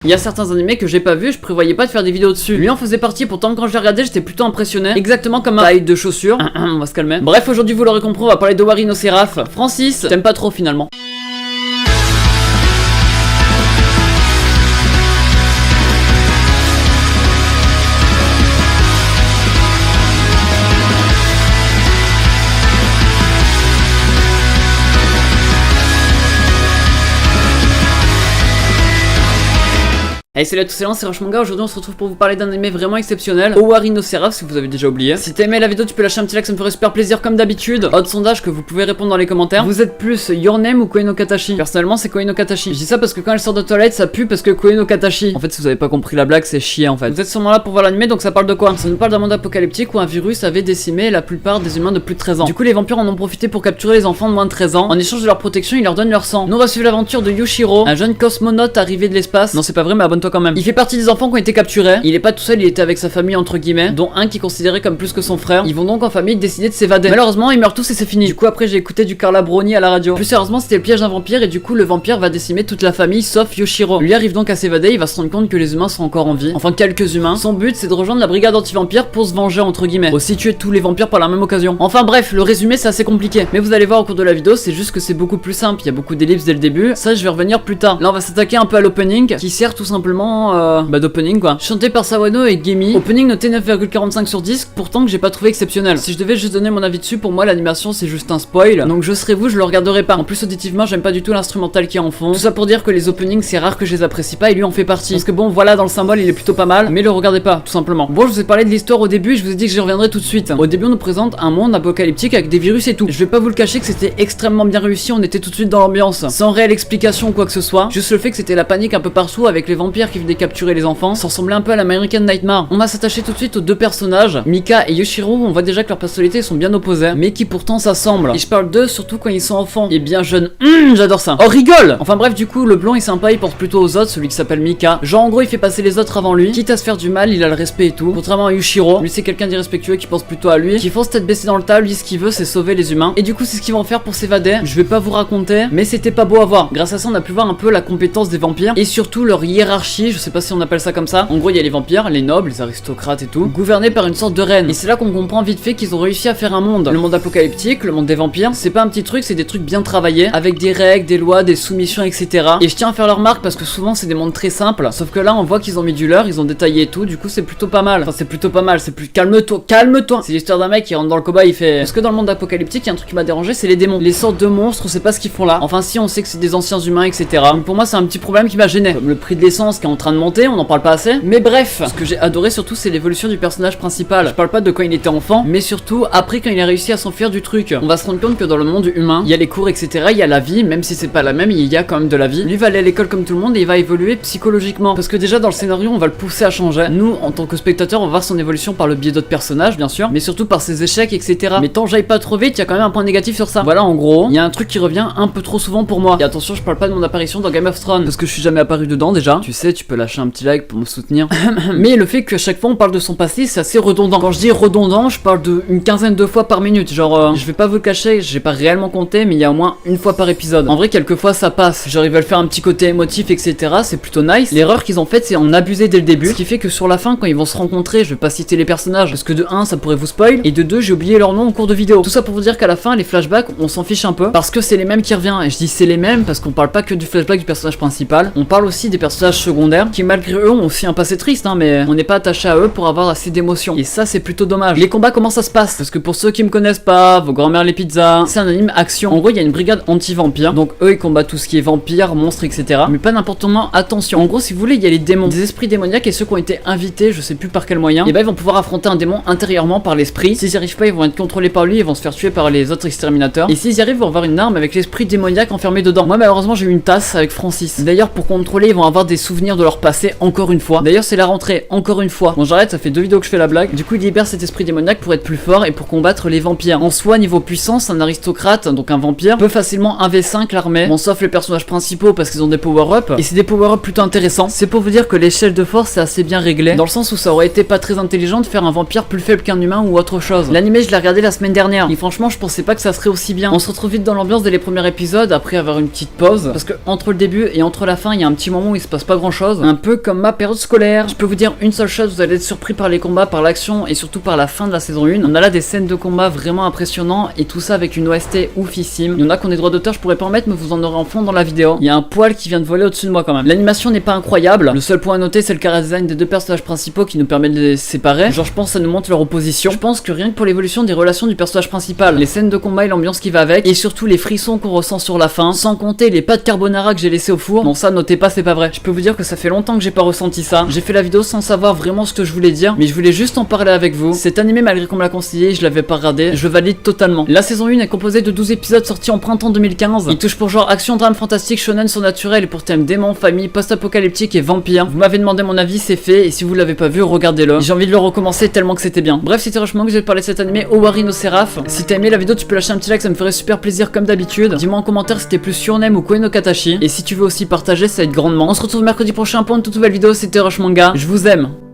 Il y a certains animés que j'ai pas vu, je prévoyais pas de faire des vidéos dessus. Lui en faisait partie, pourtant quand je l'ai regardé, j'étais plutôt impressionné. Exactement comme un taille de chaussures. On va se calmer. Bref, aujourd'hui vous l'aurez compris, on va parler de Warino Seraph. Francis, t'aimes pas trop finalement. Hey salut à tous, c'est Rush Manga. Aujourd'hui on se retrouve pour vous parler d'un anime vraiment exceptionnel, Owari no Seraph, si vous avez déjà oublié. Si t'as aimé la vidéo, tu peux lâcher un petit like, ça me ferait super plaisir comme d'habitude. Autre sondage que vous pouvez répondre dans les commentaires. Vous êtes plus Your Name ou Koe no Katachi? Personnellement c'est Koe no Katachi. Je dis ça parce que quand elle sort de toilette ça pue parce que Koe no Katachi. En fait si vous avez pas compris la blague c'est chier en fait. Vous êtes sûrement là pour voir l'anime, donc ça parle de quoi? Ça nous parle d'un monde apocalyptique où un virus avait décimé la plupart des humains de plus de 13 ans. Du coup les vampires en ont profité pour capturer les enfants de moins de 13 ans. En échange de leur protection ils leur donnent leur sang. Nous on va suivre l'aventure de Yushiro, un jeune cosmonaute arrivé de l'espace. Non c'est pas vrai mais abonne-toi quand même. Il fait partie des enfants qui ont été capturés. Il est pas tout seul, il était avec sa famille entre guillemets, dont un qui est considéré comme plus que son frère. Ils vont donc en famille décider de s'évader. Malheureusement ils meurent tous et c'est fini. Du coup après j'ai écouté du Carla Bruni à la radio. Plus sérieusement c'était le piège d'un vampire et du coup le vampire va décimer toute la famille sauf Yoshiro. Lui arrive donc à s'évader, il va se rendre compte que les humains sont encore en vie. Enfin quelques humains. Son but c'est de rejoindre la brigade anti-vampire pour se venger entre guillemets. Aussi tuer tous les vampires par la même occasion. Enfin bref, le résumé c'est assez compliqué. Mais vous allez voir au cours de la vidéo, c'est juste que c'est beaucoup plus simple. Il y a beaucoup d'ellipses dès le début. Ça je vais revenir plus tard. Là on va s'attaquer un peu à l'opening qui sert tout simplement d'opening quoi. Chanté par Sawano et Gemi. Opening noté 9,45 sur 10, pourtant que j'ai pas trouvé exceptionnel. Si je devais juste donner mon avis dessus, pour moi l'animation c'est juste un spoil. Donc je serais vous, je le regarderai pas. En plus auditivement j'aime pas du tout l'instrumental qui est en fond. Tout ça pour dire que les openings c'est rare que je les apprécie pas et lui en fait partie. Parce que bon voilà dans le symbole il est plutôt pas mal, mais le regardez pas tout simplement. Bon je vous ai parlé de l'histoire au début et je vous ai dit que j'y reviendrai tout de suite. Au début on nous présente un monde apocalyptique avec des virus et tout. Je vais pas vous le cacher que c'était extrêmement bien réussi, on était tout de suite dans l'ambiance. Sans réelle explication ou quoi que ce soit. Juste le fait que c'était la panique un peu partout avec les vampires qui venaient capturer les enfants. Ça ressemblait un peu à l'American Nightmare. On va s'attacher tout de suite aux deux personnages, Mika et Yoshiro. On voit déjà que leurs personnalités sont bien opposées, mais qui pourtant s'assemblent. Et je parle d'eux surtout quand ils sont enfants et bien jeunes. J'adore ça. Oh rigole. Enfin bref du coup le blond est sympa, il pense plutôt aux autres, celui qui s'appelle Mika. Genre en gros il fait passer les autres avant lui, quitte à se faire du mal, il a le respect et tout. Contrairement à Yoshiro, lui c'est quelqu'un d'irrespectueux qui pense plutôt à lui, qui fonce tête baissée dans le tas. Lui ce qu'il veut c'est sauver les humains. Et du coup c'est ce qu'ils vont faire pour s'évader. Je vais pas vous raconter, mais c'était pas beau à voir. Grâce à ça on a pu voir un peu la compétence des vampires et surtout leur hiérarchie. Je sais pas si on appelle ça comme ça. En gros il y a les vampires, les nobles, les aristocrates et tout, gouvernés par une sorte de reine. Et c'est là qu'on comprend vite fait qu'ils ont réussi à faire un monde. Le monde apocalyptique, le monde des vampires, c'est pas un petit truc, c'est des trucs bien travaillés, avec des règles, des lois, des soumissions, etc. Et je tiens à faire leur remarque parce que souvent c'est des mondes très simples, sauf que là on voit qu'ils ont mis du leur, ils ont détaillé et tout, du coup c'est plutôt pas mal. Enfin c'est plutôt pas mal, c'est plus calme-toi, calme-toi. C'est l'histoire d'un mec qui rentre dans le combat, il fait. Parce que dans le monde apocalyptique, il y a un truc qui m'a dérangé, c'est les démons. Les sortes de monstres, on sait pas ce qu'ils font là. Enfin si on sait que c'est des anciens humains, etc. Donc pour moi c'est un petit problème qui m'a gêné. Comme le prix de l'essence qui est en train de monter, on en parle pas assez. Mais bref, ce que j'ai adoré surtout c'est l'évolution du personnage principal. Je parle pas de quand il était enfant, mais surtout après quand il a réussi à s'enfuir du truc. On va se rendre compte que dans le monde humain, il y a les cours, etc. Il y a la vie, même si c'est pas la même, il y a quand même de la vie. Lui va aller à l'école comme tout le monde et il va évoluer psychologiquement. Parce que déjà dans le scénario, on va le pousser à changer. Nous, en tant que spectateurs, on va voir son évolution par le biais d'autres personnages, bien sûr, mais surtout par ses échecs, etc. Mais tant j'aille pas trop vite, il y a quand même un point négatif sur ça. Voilà, en gros, il y a un truc qui revient un peu trop souvent pour moi. Et attention, je parle pas de mon apparition dans Game of Thrones, parce que je suis jamais apparu dedans déjà. Tu sais, tu peux lâcher un petit like pour me soutenir. Mais le fait qu'à chaque fois on parle de son passé, c'est assez redondant. Quand je dis redondant, je parle de une quinzaine de fois par minute. Genre, je vais pas vous le cacher, j'ai pas réellement compté, mais il y a au moins une fois par épisode. En vrai, quelques fois ça passe. J'arrive à le faire un petit côté émotif, etc. C'est plutôt nice. L'erreur qu'ils ont faite, c'est en abuser dès le début. Ce qui fait que sur la fin, quand ils vont se rencontrer, je vais pas citer les personnages, parce que de 1, ça pourrait vous spoil, et de 2, j'ai oublié leur nom en cours de vidéo. Tout ça pour vous dire qu'à la fin, les flashbacks, on s'en fiche un peu, parce que c'est les mêmes qui reviennent. Et je dis c'est les mêmes parce qu'on parle pas que du flashback du personnage principal, on parle aussi des personnages secondaires, qui malgré eux ont aussi un passé triste, hein, mais on n'est pas attaché à eux pour avoir assez d'émotions. Et ça, c'est plutôt dommage. Les combats, comment ça se passe? Parce que pour ceux qui me connaissent pas, vos grand-mères les pizzas, c'est un anime action. En gros, il y a une brigade anti-vampire, donc eux ils combattent tout ce qui est vampire, monstres, etc. Mais pas n'importe comment, attention. En gros, si vous voulez, il y a les démons, des esprits démoniaques, et ceux qui ont été invités, je sais plus par quel moyen, et bah ils vont pouvoir affronter un démon intérieurement par l'esprit. S'ils y arrivent pas, ils vont être contrôlés par lui, ils vont se faire tuer par les autres exterminateurs. Et s'ils y arrivent, ils vont avoir une arme avec l'esprit démoniaque enfermé dedans. Moi, malheureusement, j'ai eu une tasse avec Francis. D'ailleurs, pour contrôler, ils vont avoir des souvenirs de leur passé encore une fois. D'ailleurs, c'est la rentrée, encore une fois. Bon, j'arrête, ça fait 2 vidéos que je fais la blague. Du coup, il libère cet esprit démoniaque pour être plus fort et pour combattre les vampires. En soi, niveau puissance, un aristocrate, donc un vampire, peut facilement 1v5 l'armée. Bon, sauf les personnages principaux parce qu'ils ont des power-up. Et c'est des power-up plutôt intéressants. C'est pour vous dire que l'échelle de force est assez bien réglée. Dans le sens où ça aurait été pas très intelligent de faire un vampire plus faible qu'un humain ou autre chose. L'animé, je l'ai regardé la semaine dernière. Et franchement, je pensais pas que ça serait aussi bien. On se retrouve vite dans l'ambiance dès les premiers épisodes après avoir une petite pause. Parce que entre le début et entre la fin, il y a un petit moment où il se passe pas grand chose, un peu comme ma période scolaire. Je peux vous dire une seule chose, vous allez être surpris par les combats, par l'action et surtout par la fin de la saison 1. On a là des scènes de combat vraiment impressionnants et tout ça avec une OST oufissime. Il y en a qu'on est droit d'auteur, je pourrais pas en mettre, mais vous en aurez en fond dans la vidéo. Il y a un poil qui vient de voler au-dessus de moi quand même. L'animation n'est pas incroyable. Le seul point à noter, c'est le chara design des deux personnages principaux qui nous permet de les séparer. Genre, je pense que ça nous montre leur opposition. Je pense que rien que pour l'évolution des relations du personnage principal, les scènes de combat et l'ambiance qui va avec, et surtout les frissons qu'on ressent sur la fin, sans compter les pâtes carbonara que j'ai laissé au four. Non, ça, notez pas, c'est pas vrai. Je peux vous dire que ça fait longtemps que j'ai pas ressenti ça. J'ai fait la vidéo sans savoir vraiment ce que je voulais dire, mais je voulais juste en parler avec vous. Cet animé, malgré qu'on me l'a conseillé, je l'avais pas regardé, je valide totalement. La saison 1 est composée de 12 épisodes sortis en printemps 2015. Il touche pour genre action, drame, fantastique, shonen, surnaturel et pour thème démon, famille, post-apocalyptique et vampire. Vous m'avez demandé mon avis, c'est fait, et si vous l'avez pas vu, regardez-le. J'ai envie de le recommencer tellement que c'était bien. Bref, c'était franchement que j'ai parlé de cet animé Owari no Seraph. Si t'as aimé la vidéo, tu peux lâcher un petit like, ça me ferait super plaisir comme d'habitude. Dis-moi en commentaire si t'es plus Shonen ou Koe no Katachi. Et si tu veux aussi partager, ça aide grandement. On se retrouve mercredi prochain pour une toute nouvelle vidéo, c'était Rush Manga. Je vous aime.